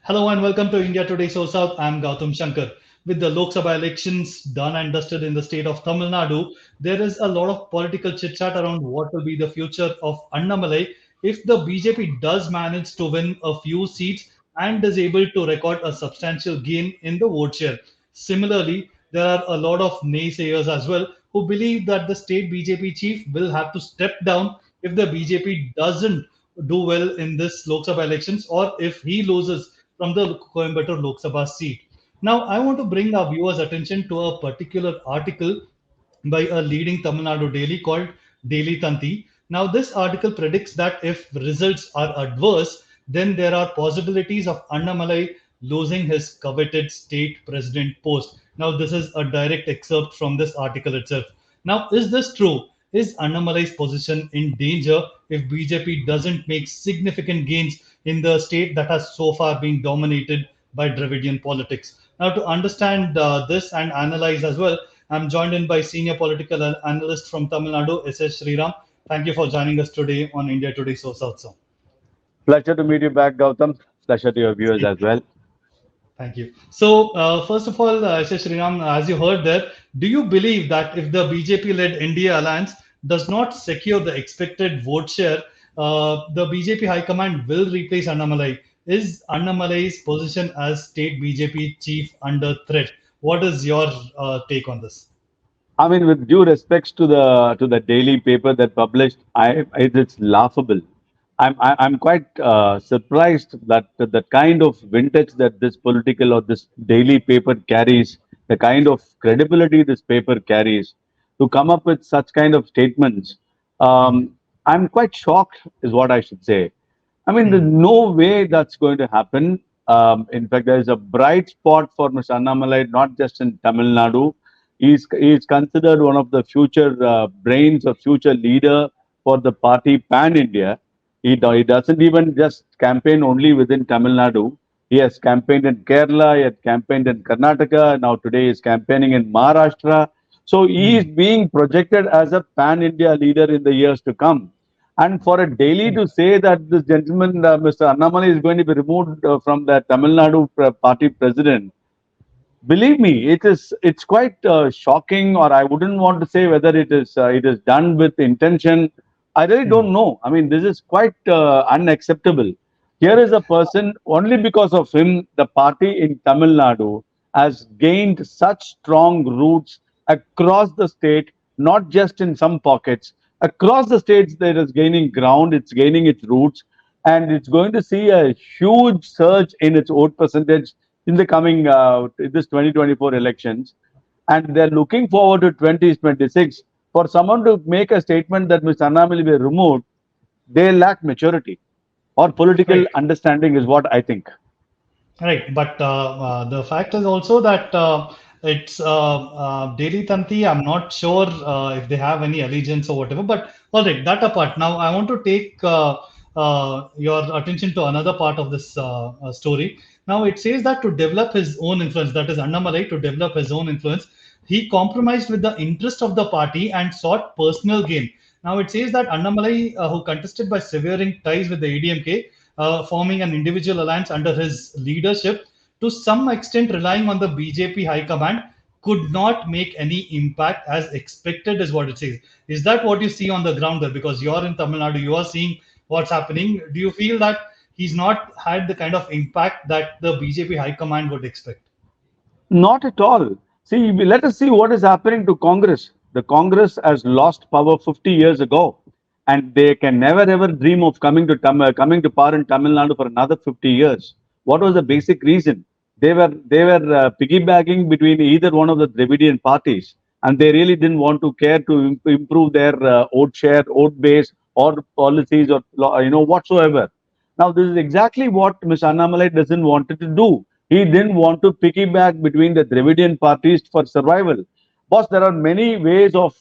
Hello and welcome to India Today SoSouth. I'm Gautam Shankar. With the Lok Sabha elections done and dusted in the state of Tamil Nadu, there is a lot of political chit chat around what will be the future of Annamalai if the BJP does manage to win a few seats and is able to record a substantial gain in the vote share. Similarly, there are a lot of naysayers as well who believe that the state BJP chief will have to step down if the BJP doesn't do well in this Lok Sabha elections or if he loses from the Coimbatore Lok Sabha seat. Now, I want to bring our viewers' attention to a particular article by a leading Tamil Nadu daily called Daily Tanti. Now, this article predicts that if results are adverse, then there are possibilities of Annamalai losing his coveted state president post. Now, this is a direct excerpt from this article itself. Now, is this true? Is Annamalai's position in danger if BJP doesn't make significant gains in the state that has so far been dominated by Dravidian politics? Now, to understand this and analyze as well, I'm joined in by senior political analyst from Tamil Nadu, S.S. Sriram. Thank you for joining us today on India Today SoSouth, sir. Pleasure to meet you back, Gautam. Pleasure to your viewers as well. Thank you. So, first of all, S.S. Sriram, as you heard there, do you believe that if the BJP-led NDA alliance does not secure the expected vote share, the BJP High Command will replace Annamalai? Is Annamalai's position as state BJP chief under threat? What is your take on this? I mean, with due respects to the daily paper that published, it's laughable. I'm quite surprised that the kind of vintage that this political or this daily paper carries, the kind of credibility this paper carries, to come up with such kind of statements. I'm quite shocked, is what I should say. I mean, there's no way that's going to happen. In fact, there is a bright spot for Mr. Annamalai, not just in Tamil Nadu. He's considered one of the future brains or future leader for the party pan India. He doesn't even just campaign only within Tamil Nadu. He has campaigned in Kerala, he has campaigned in Karnataka, now today he is campaigning in Maharashtra. So he is being projected as a pan India leader in the years to come. And for a daily to say that this gentleman, Mr. Annamalai, is going to be removed from the Tamil Nadu party president, believe me, it's quite shocking, or I wouldn't want to say whether it is done with intention. I really don't know. I mean, this is quite unacceptable. Here is a person, only because of him, the party in Tamil Nadu has gained such strong roots across the state, not just in some pockets. Across the states, there is gaining ground, it's gaining its roots, and it's going to see a huge surge in its vote percentage in the coming this 2024 elections. And they're looking forward to 2026. For someone to make a statement that Mr. Annamalai will be removed, they lack maturity or political understanding, is what I think. Right, but the fact is also that it's Daily Tanti. I'm not sure if they have any allegiance or whatever. But all right, that apart. Now, I want to take your attention to another part of this story. Now, it says that to develop his own influence, that is Annamalai, to develop his own influence, he compromised with the interest of the party and sought personal gain. Now, it says that Annamalai, who contested by severing ties with the AIDMK, forming an individual alliance under his leadership, to some extent relying on the BJP High Command, could not make any impact as expected, is what it says. Is that what you see on the ground there? Because you're in Tamil Nadu, you are seeing what's happening. Do you feel that he's not had the kind of impact that the BJP High Command would expect? Not at all. See, let us see what is happening to Congress. The Congress has lost power 50 years ago, and they can never ever dream of coming to power in Tamil Nadu for another 50 years. What was the basic reason? They were piggybacking between either one of the Dravidian parties, and they really didn't want to care to improve their vote share, vote base, or policies, or whatsoever. Now, this is exactly what Mr. Annamalai doesn't want to do. He didn't want to piggyback between the Dravidian parties for survival. Boss, there are many ways of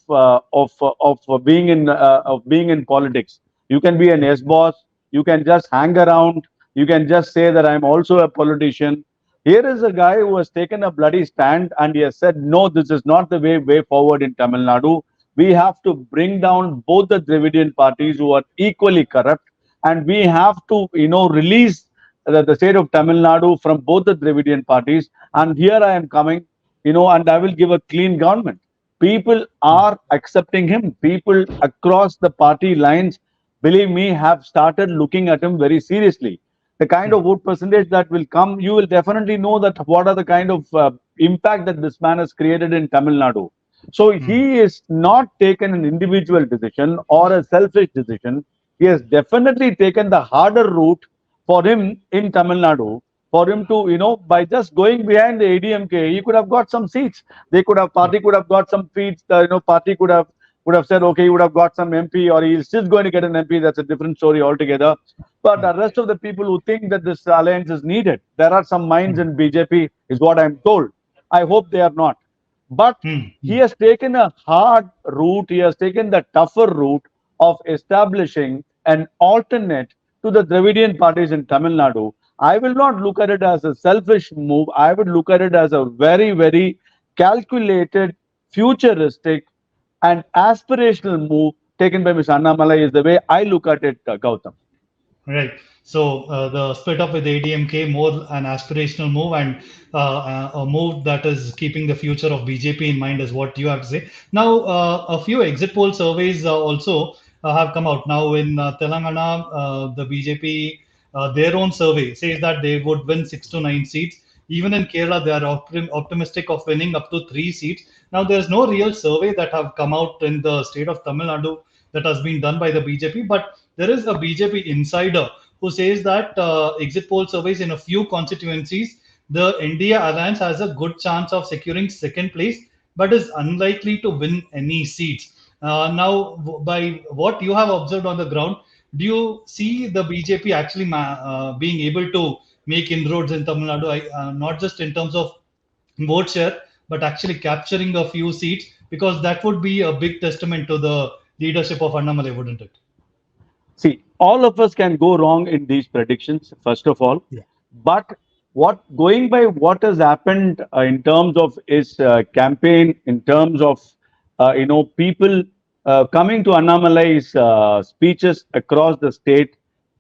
being in politics. You can be an S boss. You can just hang around. You can just say that I'm also a politician. Here is a guy who has taken a bloody stand and he has said, no, this is not the way forward in Tamil Nadu. We have to bring down both the Dravidian parties who are equally corrupt, and we have to, release the state of Tamil Nadu from both the Dravidian parties. And here I am coming, and I will give a clean government. People are accepting him. People across the party lines, believe me, have started looking at him very seriously. The kind of vote percentage that will come, you will definitely know that what are the kind of impact that this man has created in Tamil Nadu. So he is not taken an individual decision or a selfish decision. He has definitely taken the harder route for him in Tamil Nadu, for him to, by just going behind the ADMK, he could have got some seats. They could have, party could have got some seats. Party could have said, okay, he would have got some MP, or he's still going to get an MP. That's a different story altogether. But the rest of the people who think that this alliance is needed, there are some minds in BJP, is what I'm told. I hope they are not. But he has taken a hard route, he has taken the tougher route of establishing an alternate to the Dravidian parties in Tamil Nadu. I will not look at it as a selfish move. I would look at it as a very, very calculated, futuristic, and aspirational move taken by Ms. Annamalai is the way I look at it, Gautam. Right. So the split up with ADMK, more an aspirational move and a move that is keeping the future of BJP in mind is what you have to say. Now, a few exit poll surveys also have come out. Now in Telangana, the BJP, their own survey says that they would win 6 to 9 seats. Even in Kerala, they are optimistic of winning up to 3 seats. Now, there's no real survey that have come out in the state of Tamil Nadu that has been done by the BJP, but there is a BJP insider who says that exit poll surveys in a few constituencies, the India alliance has a good chance of securing second place, but is unlikely to win any seats. Now, by what you have observed on the ground, do you see the BJP actually being able to make inroads in Tamil Nadu, not just in terms of vote share, but actually capturing a few seats? Because that would be a big testament to the leadership of Annamalai, wouldn't it? See, all of us can go wrong in these predictions, first of all. Yeah. But going by what has happened in terms of his campaign, in terms of people coming to Annamalai's speeches across the state,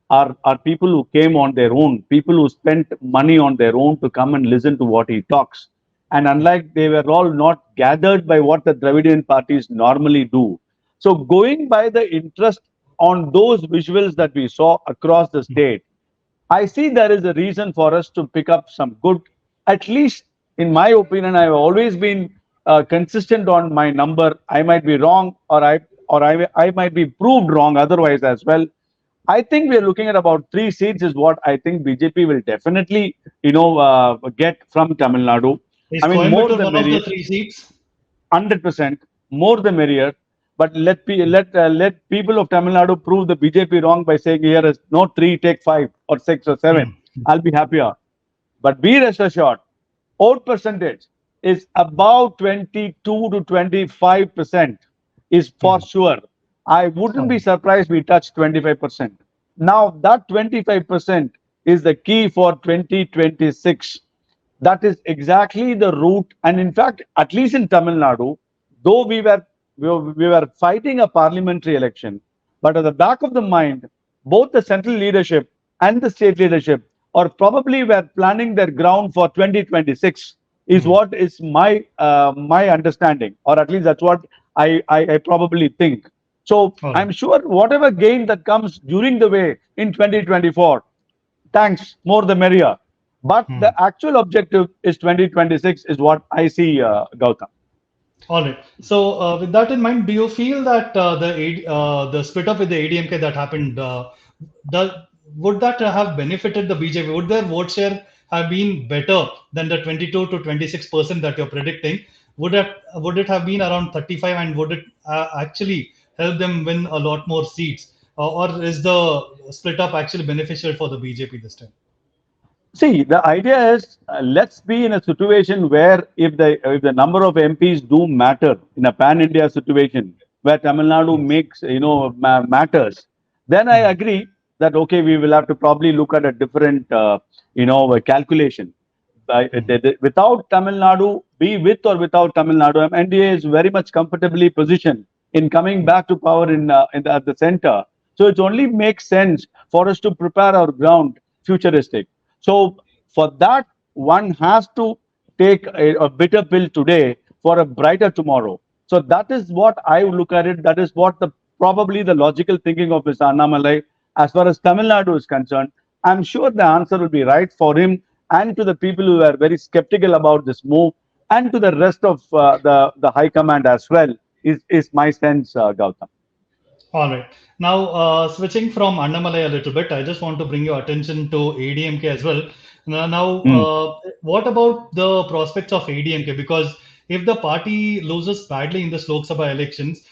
are people who came on their own, people who spent money on their own to come and listen to what he talks. And unlike, they were all not gathered by what the Dravidian parties normally do. So going by the interest on those visuals that we saw across the state, I see there is a reason for us to pick up some good, at least in my opinion. I've always been consistent on my number. I might be wrong, or I might be proved wrong otherwise as well. I think we are looking at about 3 seats is what I think BJP will definitely, get from Tamil Nadu. Is I mean, more Coimbatore the one of merrier, the 3 seats? 100%, more the merrier. But let people of Tamil Nadu prove the BJP wrong by saying here is no 3, take 5 or 6 or 7. I'll be happier. But be rest assured, vote percentage is about 22 to 25% is for sure. I wouldn't be surprised we touch 25%. Now that 25% is the key for 2026. That is exactly the route. And in fact, at least in Tamil Nadu, though we were fighting a parliamentary election, but at the back of the mind, both the central leadership and the state leadership or probably were planning their ground for 2026 is what is my understanding, or at least that's what I probably think. So All right. I'm sure whatever gain that comes during the way in 2024, thanks, more the merrier. But the actual objective is 2026 is what I see, Gautam. All right. So, with that in mind, do you feel that the split up with the ADMK that happened, would that have benefited the BJP? Would their vote share have been better than the 22 to 26% that you're predicting? Would it have been around 35, and would it actually help them win a lot more seats? Or is the split up actually beneficial for the BJP this time? See, the idea is let's be in a situation where if the number of MPs do matter in a pan-India situation where Tamil Nadu makes matters, then I agree that okay, we will have to probably look at a different calculation. Without Tamil Nadu, be with or without Tamil Nadu, NDA is very much comfortably positioned in coming back to power at the center. So it only makes sense for us to prepare our ground futuristic. So for that, one has to take a bitter pill today for a brighter tomorrow. So that is what I look at it. That is what the probably the logical thinking of Mr. Annamalai as far as Tamil Nadu is concerned. I'm sure the answer will be right for him and to the people who are very skeptical about this move and to the rest of the high command as well is my sense, Gautam. All right. Now, switching from Annamalai a little bit, I just want to bring your attention to ADMK as well. Mm, What about the prospects of ADMK? Because if the party loses badly in this Lok Sabha elections,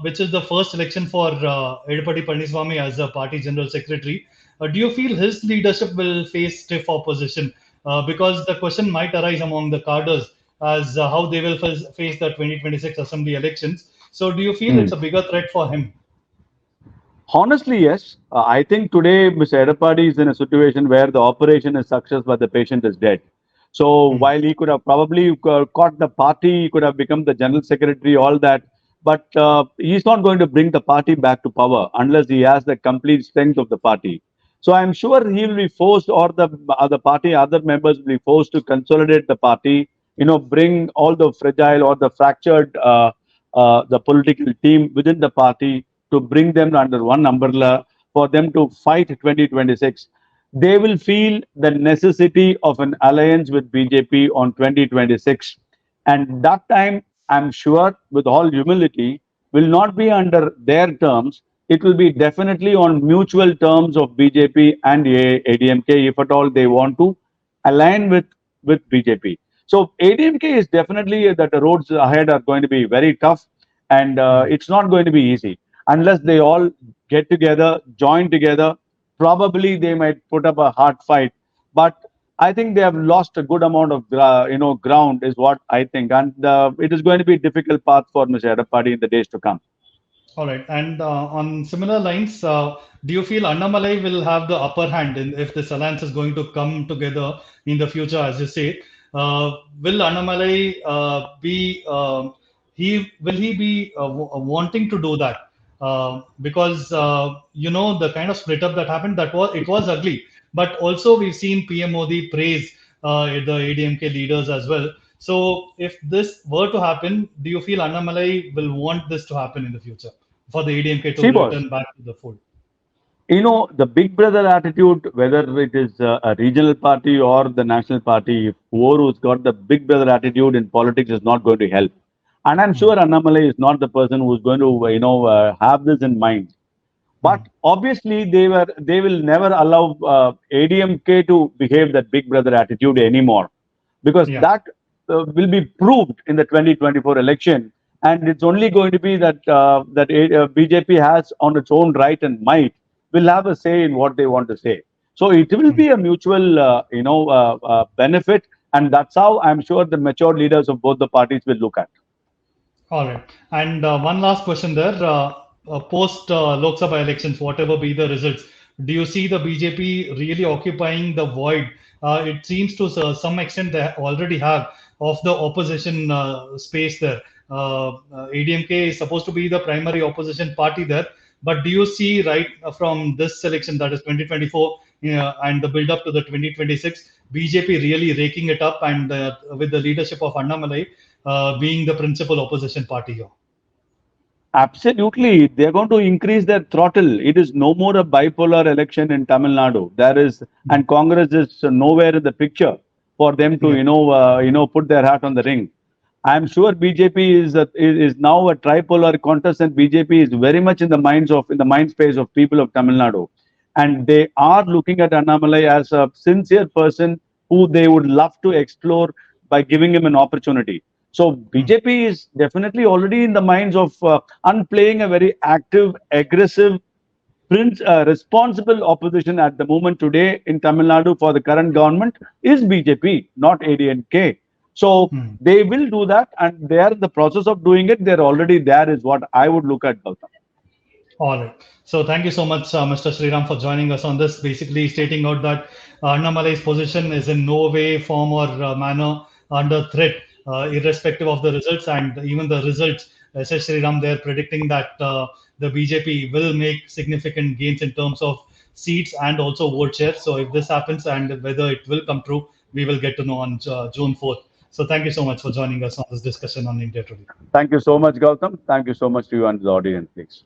which is the first election for Edapadi Palaniswamy as the party general secretary, do you feel his leadership will face stiff opposition? Because the question might arise among the cadres as how they will face the 2026 assembly elections. So, do you feel it's mm. a bigger threat for him? Honestly, yes. I think today Mr. Edapadi is in a situation where the operation is success, but the patient is dead. So Hmm. while he could have probably caught the party, he could have become the general secretary, all that, but he's not going to bring the party back to power unless he has the complete strength of the party. So I'm sure he will be forced, or the other party, other members will be forced to consolidate the party. Bring all the fragile or the fractured the political team within the party to bring them under one umbrella for them to fight 2026. They will feel the necessity of an alliance with BJP on 2026. And that time, I'm sure, with all humility, will not be under their terms. It will be definitely on mutual terms of BJP and ADMK if at all they want to align with BJP. So ADMK is definitely that the roads ahead are going to be very tough, and Hmm. it's not going to be easy unless they all get together, join together. Probably they might put up a hard fight, but I think they have lost a good amount of ground, is what I think, and it is going to be a difficult path for Mr. Edapadi in the days to come. All right. And on similar lines, do you feel Annamalai will have the upper hand if this alliance is going to come together in the future, as you say? Will Annamalai he be wanting to do that? Because the kind of split up that happened, it was ugly. But also we've seen PM Modi praise the ADMK leaders as well. So if this were to happen, do you feel Annamalai will want this to happen in the future for the ADMK to See, boss, return back to the fold? the big brother attitude, whether it is a regional party or the national party, whoever who's got the big brother attitude in politics is not going to help. And I'm Hmm. sure Annamalai is not the person who's going to, have this in mind. Hmm. But obviously, they will never allow ADMK to behave that big brother attitude anymore, because Yeah. that will be proved in the 2024 election, and it's only going to be that BJP has on its own right and might will have a say in what they want to say. So it will Hmm. be a mutual benefit, and that's how I'm sure the mature leaders of both the parties will look at. All right. And one last question there. Post Lok Sabha elections, whatever be the results, do you see the BJP really occupying the void? It seems to some extent they already have of the opposition space there. ADMK is supposed to be the primary opposition party there. But do you see right from this election, that is 2024, and the build up to the 2026, BJP really raking it up and with the leadership of Annamalai being the principal opposition party here? Absolutely, they're going to increase their throttle. It is no more a bipolar election in Tamil Nadu. There is, Mm. and Congress is nowhere in the picture for them to, Yeah. put their hat on the ring. I'm sure BJP is now a tripolar contest, and BJP is very much in the mind space of people of Tamil Nadu, and they are looking at Annamalai as a sincere person who they would love to explore by giving him an opportunity. So Mm. BJP is definitely already in the minds of and playing a very active, aggressive, responsible opposition at the moment today in Tamil Nadu for the current government is BJP, not ADNK. So Mm. they will do that, and they are in the process of doing it. They're already there, is what I would look at, Gautam. All right. So thank you so much, Mr. Sriram, for joining us on this, basically stating out that Annamalai's position is in no way, form, or manner under threat, irrespective of the results. And even the results, S. Sriram, they're predicting that the BJP will make significant gains in terms of seats and also vote share. So if this happens and whether it will come true, we will get to know on June 4th. So thank you so much for joining us on this discussion on India today. Thank you so much, Gautam. Thank you so much to you and the audience, please.